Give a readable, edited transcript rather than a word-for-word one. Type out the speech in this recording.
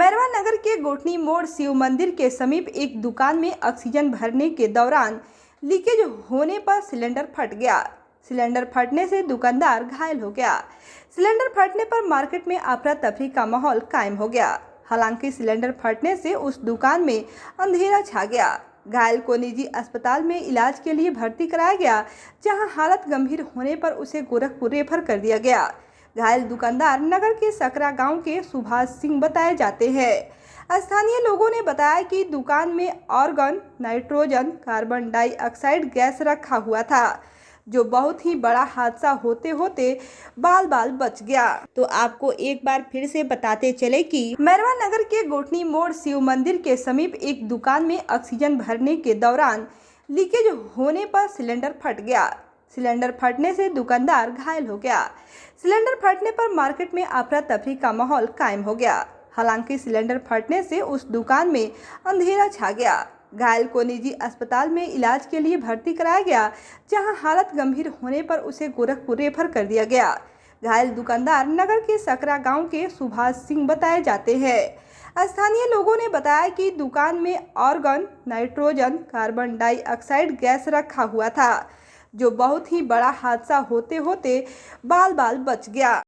मैरवा नगर के गोठनी मोड़ शिव मंदिर के समीप एक दुकान में ऑक्सीजन भरने के दौरान लीकेज होने पर सिलेंडर फट गया। सिलेंडर फटने से दुकानदार घायल हो गया। सिलेंडर फटने पर मार्केट में अफरा तफरी का माहौल कायम हो गया। हालांकि सिलेंडर फटने से उस दुकान में अंधेरा छा गया। घायल को निजी अस्पताल में इलाज के लिए भर्ती कराया गया, जहां हालत गंभीर होने पर उसे गोरखपुर रेफर कर दिया गया। घायल दुकानदार नगर के सकरा गांव के सुभाष सिंह बताए जाते हैं। स्थानीय लोगों ने बताया कि दुकान में organ, nitrogen, carbon dioxide gas रखा हुआ था, जो बहुत ही बड़ा हादसा होते होते बाल बाल बच गया। तो आपको एक बार फिर से बताते चले कि मैरवा नगर के गोठनी मोड़ शिव मंदिर के समीप एक दुकान में ऑक्सीजन भरने के दौरान लीकेज होने पर सिलेंडर फट गया। सिलेंडर फटने से दुकानदार घायल हो गया। सिलेंडर फटने पर मार्केट में अफरा तफरी का माहौल कायम हो गया। हालांकि सिलेंडर फटने से उस दुकान में अंधेरा छा गया। घायल को निजी अस्पताल में इलाज के लिए भर्ती कराया गया, जहां हालत गंभीर होने पर उसे गोरखपुर रेफर कर दिया गया। घायल दुकानदार नगर के सकरा गांव के सुभाष सिंह बताए जाते हैं। स्थानीय लोगों ने बताया कि दुकान में organ, nitrogen, carbon dioxide gas रखा हुआ था, जो बहुत ही बड़ा हादसा होते होते बाल बाल बच गया।